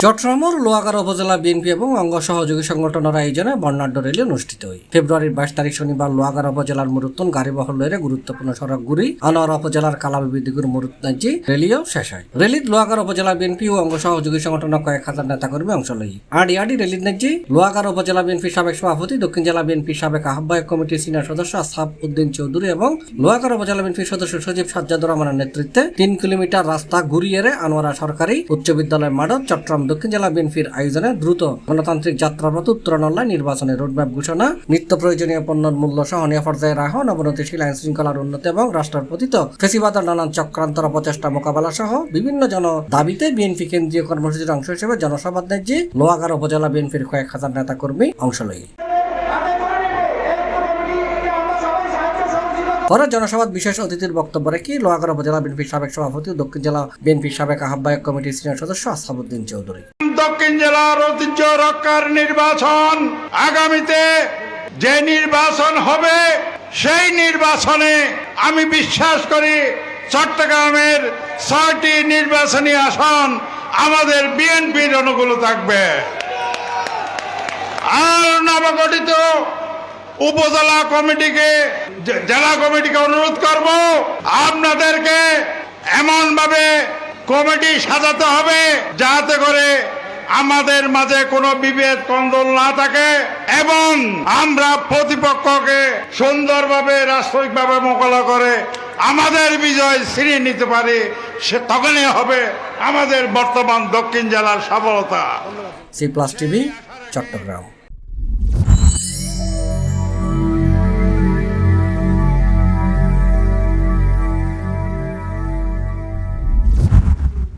চট্টগ্রামের লোহাগাড়া উপজেলা বিএনপি এবং অঙ্গ সহযোগী সংগঠনের আয়োজনে বর্ণাঢ্য র্যালি অনুষ্ঠিত হয়। ফেব্রুয়ারির 22 তারিখ শনিবার লোহাগাড়া উপজেলার মুরুত্তন গাড়িবহর লইরে গুরুত্বপূর্ণ সড়ক গুড়ি আনোয়ারা উপজেলার কালাবিদিগুর মুরুত্তাজি র্যালিও শেষ হয়। র্যালিত লোহাগাড়া উপজেলা বিএনপি ও অঙ্গ সহযোগী সংগঠনের কয়েক হাজার নেতাকর্মী অংশ লয়। আডি র্যালির নাজি লোহাগাড়া উপজেলা বিএনপির সাবেক সভাপতি, দক্ষিণ জেলা বিএনপির সাবেক আহ্বায়ক কমিটির সিনিয়র সদস্য আসাব উদ্দিন চৌধুরী এবং লোহাগাড়া উপজেলা বিএনপির সদস্য সচিব সাজ্জাদুর রহমানের নেতৃত্বে 3 কিলোমিটার রাস্তা ঘুরিয়ে আনোয়ারা সরকারি উচ্চ বিদ্যালয় মাঠত চট্টগ্রাম দক্ষিণ জেলা বিএনপির আয়োজনে দ্রুত গণতান্ত্রিক যাত্রাপথ উত্তরণ নির্বাচনের রোডম্যাপ ঘোষণা, নিত্য প্রয়োজনীয় পণ্যের মূল্য সহনীয় পর্যায়ে রাখা, অবনতিশীল আইন শৃঙ্খলার উন্নতি এবং রাষ্ট্রের পতিত ফেসিবাদের নানান চক্রান্তর প্রচেষ্টা মোকাবেলা সহ বিভিন্ন জন দাবিতে বিএনপি কেন্দ্রীয় কর্মসূচির অংশ হিসেবে জনসভার ন্যায্যে লোহাগাড়া উপজেলা বিএনপির কয়েক হাজার নেতা কর্মী অংশ লয়। পরে জনসভার বিশেষ অতিথির বক্তব্য রেখে লোহাগাড়া উপজেলা বিএনপির সাবেক সভাপতি ও দক্ষিণ জেলা বিএনপির সাবেক আহ্বায়ক কমিটির সিনিয়র সদস্য আসাব উদ্দিন চৌধুরী দক্ষিণ জেলার ঐতিহ্য রক্ষার নির্বাচন, আগামীতে যে নির্বাচন হবে সেই নির্বাচনে আমি বিশ্বাস করি চট্টগ্রামের 6টি নির্বাচনী আসন আমাদের বিএনপির অনুকূল থাকবে। আর নবগঠিত উপজেলা কমিটিকে, জেলা কমিটিকে অনুরোধ করব, আপনাদেরকে এমন ভাবে কমিটি সাজাতে হবে যাতে করে আমাদের মাঝে কোনো বিভেদ কন্দল না থাকে এবং আমরা প্রতিপক্ষকে সুন্দরভাবে রাষ্ট্রিকভাবে মোকাবিলা করে আমাদের বিজয় ছিনিয়ে নিতে পারি। সে তখনই হবে আমাদের বর্তমান দক্ষিণ জেলার সফলতা। C plus TV, Chittagong.